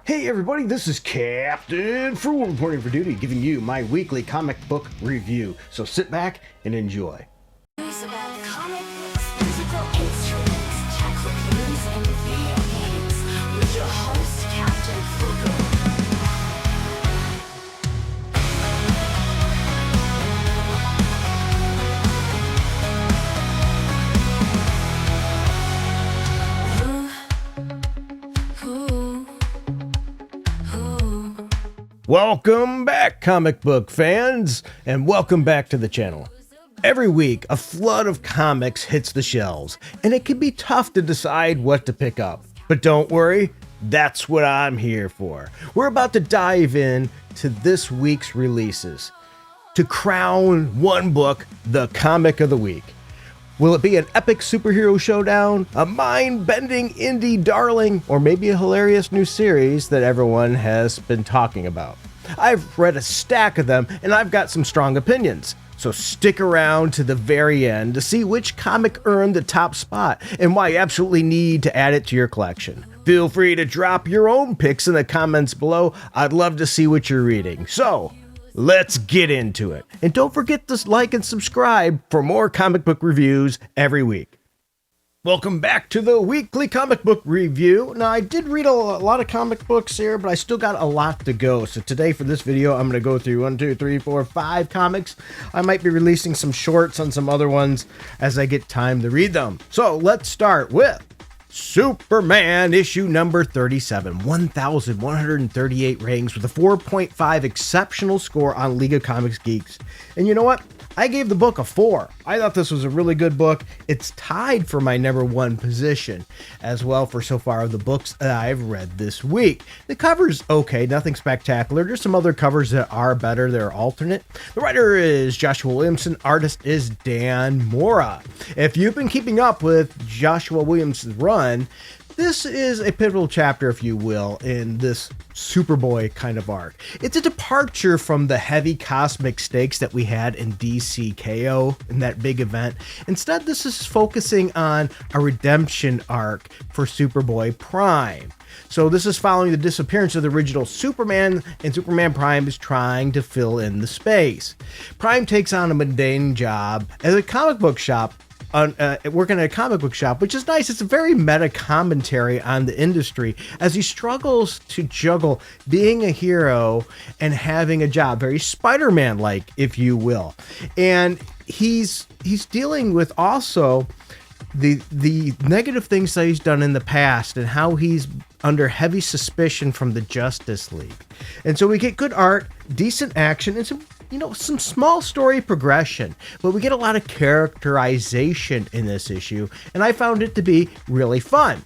Hey everybody, this is Captain Frugal reporting for duty, giving you my weekly comic book review. So sit back and enjoy. News about comic books, musical instruments, tech reviews, and video games with your host, Captain Frugal. Welcome back, comic book fans, and welcome back to the channel. Every week, a flood of comics hits the shelves, and it can be tough to decide what to pick up. But don't worry, that's what I'm here for. We're about to dive in to this week's releases to crown one book the comic of the week. Will it be an epic superhero showdown, a mind-bending indie darling, or maybe a hilarious new series that everyone has been talking about? I've read a stack of them, and I've got some strong opinions. So stick around to the very end to see which comic earned the top spot and why you absolutely need to add it to your collection. Feel free to drop your own picks in the comments below. I'd love to see what you're reading. So, let's get into it. And don't forget to like and subscribe for more comic book reviews every week. Welcome back to the weekly comic book review. Now, I did read a lot of comic books here, but I still got a lot to go. So today for this video, I'm going to go through 5 comics. I might be releasing some shorts on some other ones as I get time to read them. So let's start with Superman issue number 37, 1,138 ratings with a 4.5 exceptional score on League of Comics Geeks. And you know what? I gave the book a 4. I thought this was a really good book. It's tied for my number 1 position as well for so far of the books that I've read this week. The cover's okay, nothing spectacular. There's some other covers that are better, they're alternate. The writer is Joshua Williamson, artist is Dan Mora. If you've been keeping up with Joshua Williamson's run, this is a pivotal chapter, if you will, in this Superboy kind of arc. It's a departure from the heavy cosmic stakes that we had in DC KO in that big event. Instead, this is focusing on a redemption arc for Superboy Prime. So this is following the disappearance of the original Superman, and Superman Prime is trying to fill in the space. Prime takes on a mundane job at a comic book shop, working at a comic book shop, which is nice. It's a very meta commentary on the industry as he struggles to juggle being a hero and having a job, very Spider-Man-like, if you will. And he's dealing with also the negative things that he's done in the past and how he's under heavy suspicion from the Justice League. And so we get good art, decent action, and some small story progression, but we get a lot of characterization in this issue, and I found it to be really fun.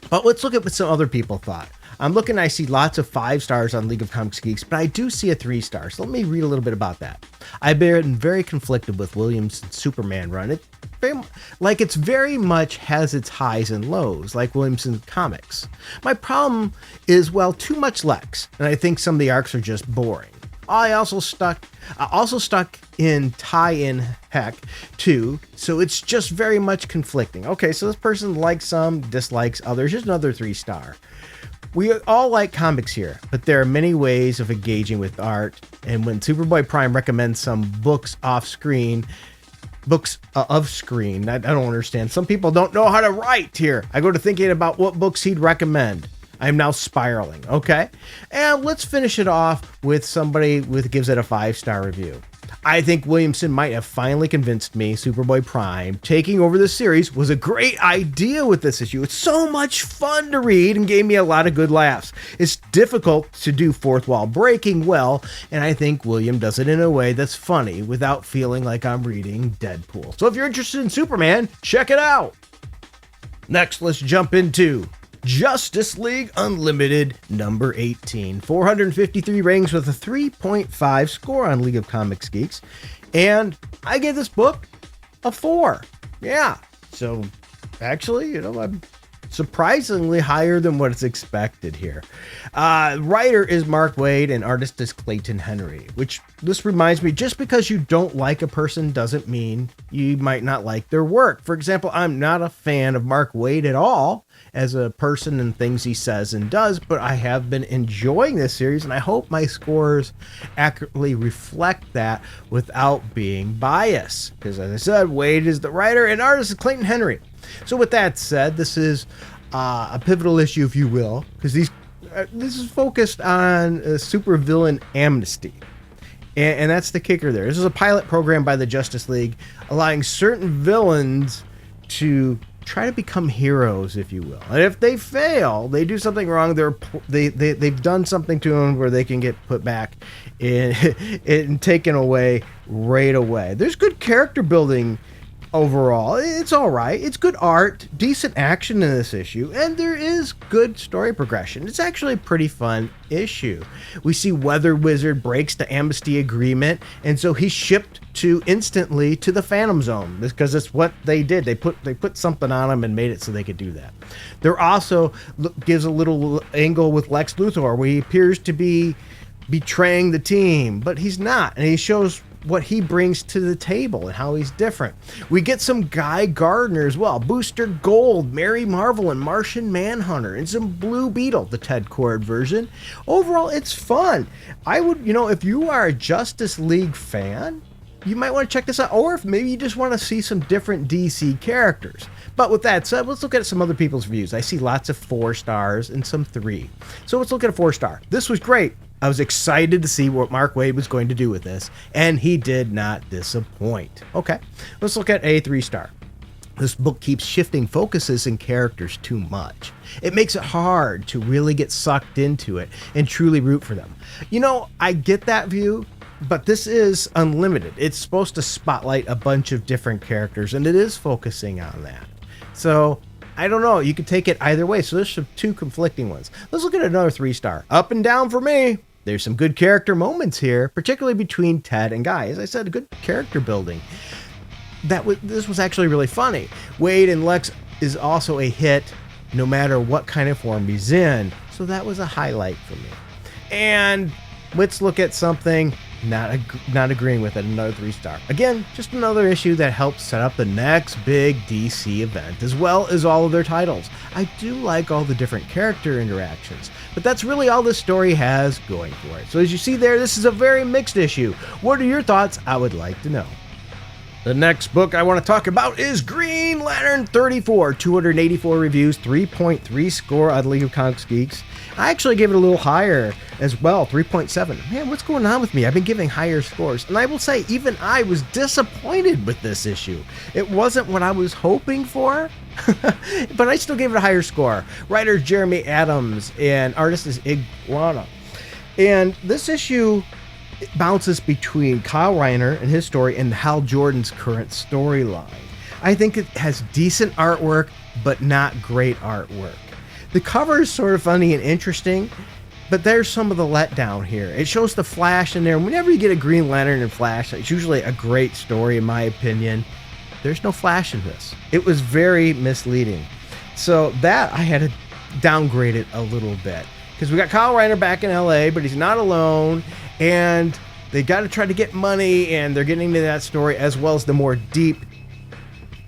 But let's look at what some other people thought. I'm looking, I see lots of 5 stars on League of Comics Geeks, but I do see a 3 star. So let me read a little bit about that. I've been very conflicted with Williamson's Superman run. It's very much has its highs and lows, like Williamson's comics. My problem is, well, too much Lex, and I think some of the arcs are just boring. I also stuck in tie-in heck too, so it's just very much conflicting. Okay, so this person likes some, dislikes others. Here's another 3 star. We all like comics here, but there are many ways of engaging with art, and when Superboy Prime recommends some books of screen, I don't understand. Some people don't know how to write here. I go to thinking about what books he'd recommend. I'm now spiraling, okay? And let's finish it off with somebody gives it a 5-star review. I think Williamson might have finally convinced me Superboy Prime taking over the series was a great idea with this issue. It's so much fun to read and gave me a lot of good laughs. It's difficult to do fourth wall breaking well, and I think William does it in a way that's funny without feeling like I'm reading Deadpool. So if you're interested in Superman, check it out. Next, let's jump into Justice League Unlimited number 18, 453 ratings with a 3.5 score on League of Comics Geeks, and I gave this book a 4. Yeah, so actually, I'm surprisingly higher than what is expected here. Writer is Mark Waid and artist is Clayton Henry, which this reminds me, just because you don't like a person doesn't mean you might not like their work. For example, I'm not a fan of Mark Waid at all, as a person and things he says and does, but I have been enjoying this series, and I hope my scores accurately reflect that without being biased. Because as I said, Wade is the writer and artist is Clayton Henry. So with that said, this is a pivotal issue, if you will, because this is focused on supervillain amnesty. And that's the kicker there. This is a pilot program by the Justice League, allowing certain villains to try to become heroes, if you will. And if they fail, they do something wrong, they've done something to them where they can get put back and taken away right away. There's good character building overall. It's all right. It's good art, decent action in this issue, and there is good story progression. It's actually a pretty fun issue. We see Weather Wizard breaks the amnesty agreement, and so he's shipped instantly to the Phantom Zone because it's what they did. They put something on him and made it so they could do that. There also gives a little angle with Lex Luthor where he appears to be betraying the team, but he's not, and he shows what he brings to the table and how he's different. We get some Guy Gardner as well, Booster Gold, Mary Marvel, and Martian Manhunter, and some Blue Beetle, the Ted Kord version. Overall, it's fun. I would, if you are a Justice League fan, you might want to check this out, or if maybe you just want to see some different DC characters. But with that said, let's look at some other people's reviews. I see lots of 4 stars and some 3. So let's look at a 4-star. This was great. I was excited to see what Mark Waid was going to do with this, and he did not disappoint. Okay, let's look at a 3-star. This book keeps shifting focuses and characters too much. It makes it hard to really get sucked into it and truly root for them. I get that view, but this is unlimited. It's supposed to spotlight a bunch of different characters, and it is focusing on that. So I don't know. You could take it either way. So there's some 2 conflicting ones. Let's look at another 3-star. Up and down for me. There's some good character moments here, particularly between Ted and Guy. As I said, good character building. This was actually really funny. Wade and Lex is also a hit no matter what kind of form he's in. So that was a highlight for me. And let's look at something not agreeing with it, another 3-star. Again, just another issue that helps set up the next big DC event, as well as all of their titles. I do like all the different character interactions, but that's really all this story has going for it. So as you see there, this is a very mixed issue. What are your thoughts? I would like to know. The next book I want to talk about is Green Lantern 34, 284 reviews, 3.3 score on League of Comics Geeks. I actually gave it a little higher as well, 3.7. Man, what's going on with me? I've been giving higher scores. And I will say, even I was disappointed with this issue. It wasn't what I was hoping for, but I still gave it a higher score. Writer Jeremy Adams and artist is Iguana. And this issue bounces between Kyle Reiner and his story and Hal Jordan's current storyline. I think it has decent artwork, but not great artwork. The cover is sort of funny and interesting, but there's some of the letdown here. It shows the Flash in there. Whenever you get a Green Lantern and Flash, it's usually a great story in my opinion. There's no Flash in this. It was very misleading. So that I had to downgrade it a little bit. Because we got Kyle Reiner back in LA, but he's not alone. And they got to try to get money, and they're getting into that story, as well as the more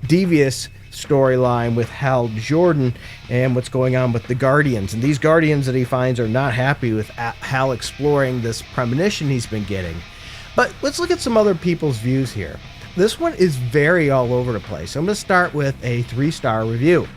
devious storyline with Hal Jordan and what's going on with the Guardians. And these Guardians that he finds are not happy with Hal exploring this premonition he's been getting. But let's look at some other people's views here. This one is very all over the place. I'm going to start with a 3-star review.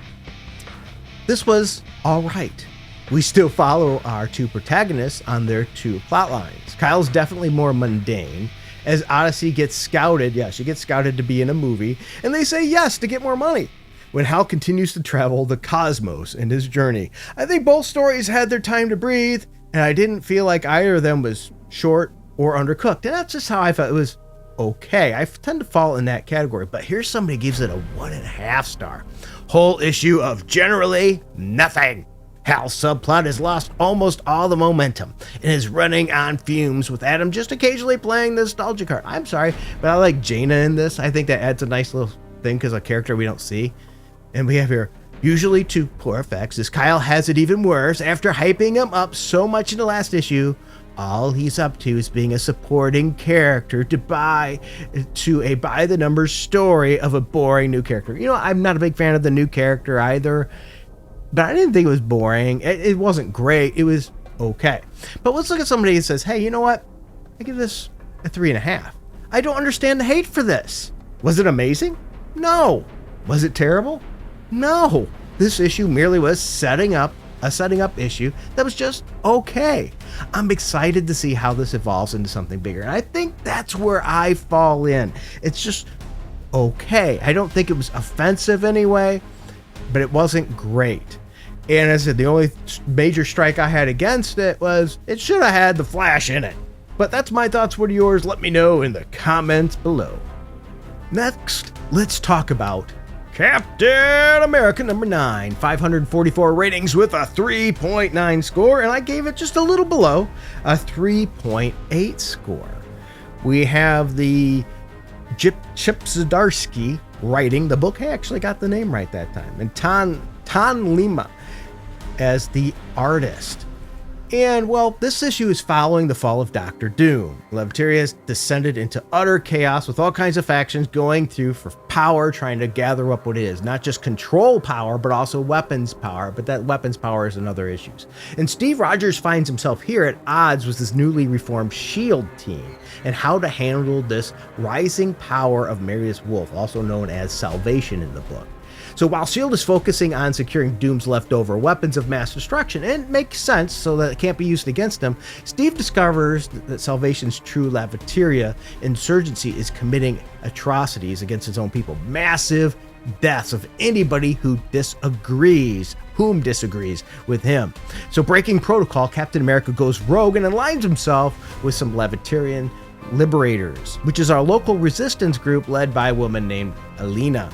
This was all right. We still follow our 2 protagonists on their 2 plot lines. Kyle's definitely more mundane, as Odyssey gets scouted. Yeah, she gets scouted to be in a movie, and they say yes to get more money. When Hal continues to travel the cosmos in his journey. I think both stories had their time to breathe, and I didn't feel like either of them was short or undercooked. And that's just how I felt. It was okay. I tend to fall in that category, but here's somebody who gives it a 1.5 star. Whole issue of generally nothing. Hal's subplot has lost almost all the momentum and is running on fumes, with Adam just occasionally playing the nostalgia card. I'm sorry, but I like Jaina in this. I think that adds a nice little thing because a character we don't see. And we have here, usually to poor effects, as Kyle has it even worse after hyping him up so much in the last issue. All he's up to is being a supporting character to buy the numbers story of a boring new character. I'm not a big fan of the new character either. but I didn't think it was boring. It wasn't great. It was okay. But let's look at somebody who says, hey, you know what? I give this a 3.5. I don't understand the hate for this. Was it amazing? No. Was it terrible? No. This issue merely was setting up issue that was just okay. I'm excited to see how this evolves into something bigger. And I think that's where I fall in. It's just okay. I don't think it was offensive anyway, but it wasn't great. And as I said, the only major strike I had against it was it should have had the Flash in it. But that's my thoughts. What are yours? Let me know in the comments below. Next, let's talk about Captain America number 9, 544 ratings with a 3.9 score, and I gave it just a little below a 3.8 score. We have the Chip Zdarsky writing the book. Hey, I actually got the name right that time. And Tan Lima as the artist. And, well, this issue is following the fall of Doctor Doom. Laviteria has descended into utter chaos with all kinds of factions going through for power, trying to gather up what it is. Not just control power, but also weapons power. But that weapons power is another issue. And Steve Rogers finds himself here at odds with his newly reformed S.H.I.E.L.D. team and how to handle this rising power of Marius Wolf, also known as Salvation in the book. So while S.H.I.E.L.D. is focusing on securing Doom's leftover weapons of mass destruction, and it makes sense so that it can't be used against him, Steve discovers that Salvation's true Laviteria insurgency is committing atrocities against his own people. Massive deaths of anybody who disagrees with him. So breaking protocol, Captain America goes rogue and aligns himself with some Laviterian liberators, which is our local resistance group led by a woman named Alina.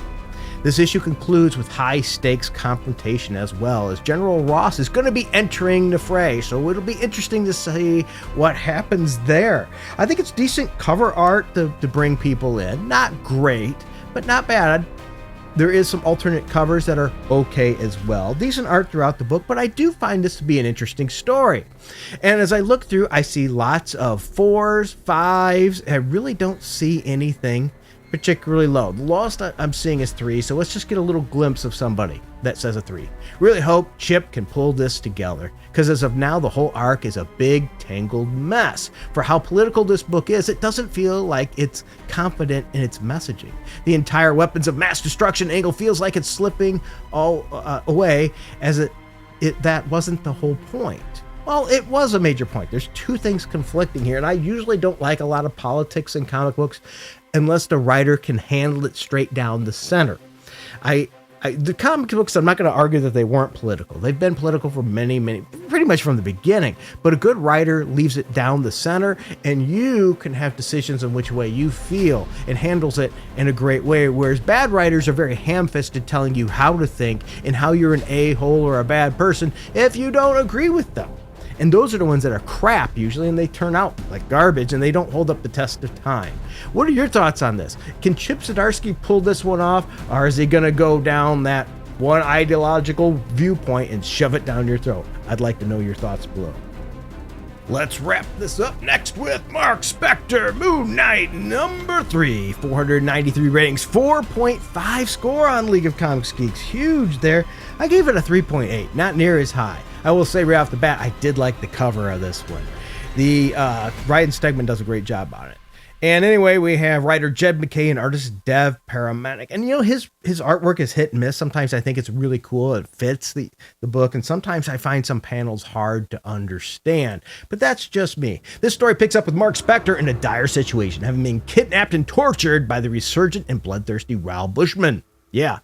This issue concludes with high-stakes confrontation as well, as General Ross is going to be entering the fray, so it'll be interesting to see what happens there. I think it's decent cover art to bring people in. Not great, but not bad. There is some alternate covers that are okay as well. Decent art throughout the book, but I do find this to be an interesting story. And as I look through, I see lots of 4s, 5s. I really don't see anything particularly low. The lowest I'm seeing is 3, so let's just get a little glimpse of somebody that says a 3. Really hope Chip can pull this together, because as of now, the whole arc is a big tangled mess. For how political this book is, it doesn't feel like it's confident in its messaging. The entire weapons of mass destruction angle feels like it's slipping all away, as that wasn't the whole point. Well, it was a major point. There's two things conflicting here, and I usually don't like a lot of politics in comic books unless the writer can handle it straight down the center. The comic books, I'm not going to argue that they weren't political. They've been political for pretty much from the beginning, but a good writer leaves it down the center, and you can have decisions on which way you feel and handles it in a great way, whereas bad writers are very ham-fisted, telling you how to think and how you're an a-hole or a bad person if you don't agree with them. And those are the ones that are crap usually, and they turn out like garbage and they don't hold up the test of time. What are your thoughts on this? Can Chip Zdarsky pull this one off, or is he going to go down that one ideological viewpoint and shove it down your throat? I'd like to know your thoughts below. Let's wrap this up next with Mark Spector, Moon Knight number 3, 493 ratings, 4.5 score on League of Comics Geeks. Huge there. I gave it a 3.8, not near as high. I will say right off the bat, I did like the cover of this one. The Ryan Stegman does a great job on it. And anyway, we have writer Jed MacKay and artist Dev Paramanik. And you know, his artwork is hit and miss. Sometimes I think it's really cool. It fits the book. And sometimes I find some panels hard to understand. But that's just me. This story picks up with Mark Spector in a dire situation, having been kidnapped and tortured by the resurgent and bloodthirsty Raoul Bushman. Yeah,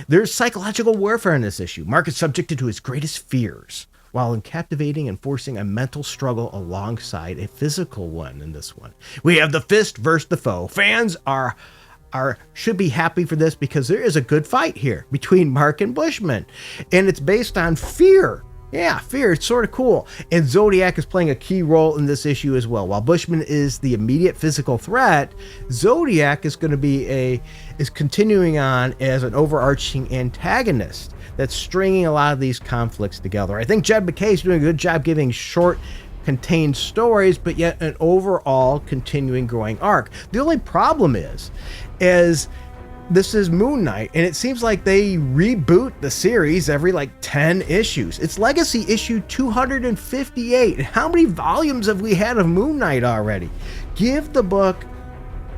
there's psychological warfare in this issue. Mark is subjected to his greatest fears, while captivating and forcing a mental struggle alongside a physical one in this one. We have the fist versus the foe. Fans should be happy for this because there is a good fight here between Mark and Bushman, and it's based on fear. Yeah, fear. It's sort of cool. And Zodiac is playing a key role in this issue as well. While Bushman is the immediate physical threat, Zodiac is going to be is continuing on as an overarching antagonist that's stringing a lot of these conflicts together. I think Jed MacKay is doing a good job giving short, contained stories, but yet an overall continuing growing arc. The only problem is This is Moon Knight, and it seems like they reboot the series every like 10 issues. It's Legacy issue 258. How many volumes have we had of Moon Knight already? Give the book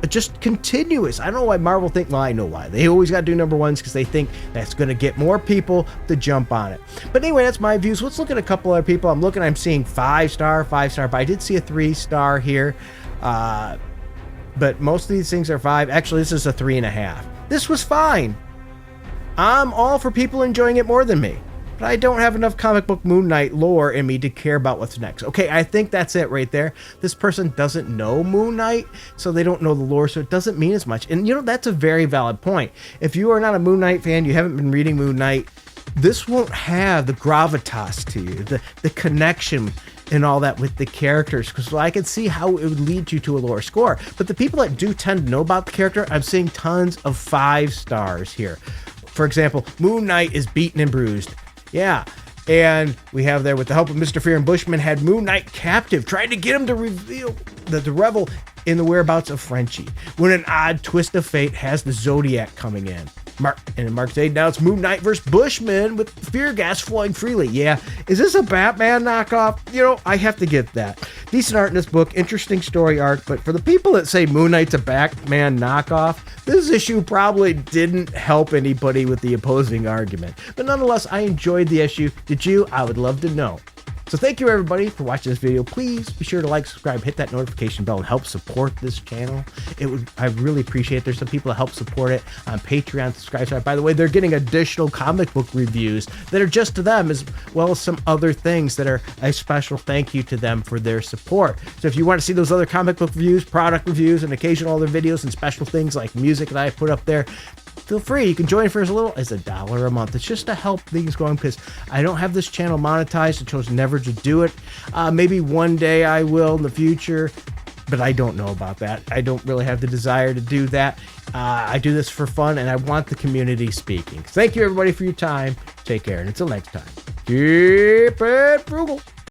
just continuous. I don't know why Marvel think, well, I know why. They always got to do number ones because they think that's going to get more people to jump on it. But anyway, that's my views. Let's look at a couple other people. I'm seeing 5-star, but I did see a 3-star here. But most of these things are 5. Actually, this is a 3.5. This was fine. I'm all for people enjoying it more than me. But I don't have enough comic book Moon Knight lore in me to care about what's next. Okay, I think that's it right there. This person doesn't know Moon Knight, so they don't know the lore, so it doesn't mean as much. And you know, that's a very valid point. If you are not a Moon Knight fan, you haven't been reading Moon Knight, this won't have the gravitas to you, the connection and all that with the characters, because I can see how it would lead you to a lower score. But the people that do tend to know about the character, I'm seeing tons of 5 stars here. For example, Moon Knight is beaten and bruised. Yeah. And we have there, with the help of Mr. Fear and Bushman, had Moon Knight captive, trying to get him to reveal the revel in the whereabouts of Frenchie, when an odd twist of fate has the Zodiac coming in. Mark said, now it's Moon Knight versus Bushman with fear gas flowing freely. Yeah, is this a Batman knockoff? You know, I have to get that. Decent art in this book, interesting story arc, but for the people that say Moon Knight's a Batman knockoff, this issue probably didn't help anybody with the opposing argument. But nonetheless, I enjoyed the issue. Did you? I would love to know. So thank you everybody for watching this video. Please be sure to like, subscribe, hit that notification bell, and help support this channel. I really appreciate it. There's some people that help support it on Patreon, subscribe. By the way, they're getting additional comic book reviews that are just to them, as well as some other things that are a special thank you to them for their support. So if you want to see those other comic book reviews, product reviews, and occasional other videos and special things like music that I put up there, feel free. You can join for as little as $1 a month. It's just to help things going, because I don't have this channel monetized. I chose never to do it. Maybe one day I will in the future, but I don't know about that. I don't really have the desire to do that. I do this for fun, and I want the community speaking. Thank you everybody for your time. Take care, and until next time, keep it frugal.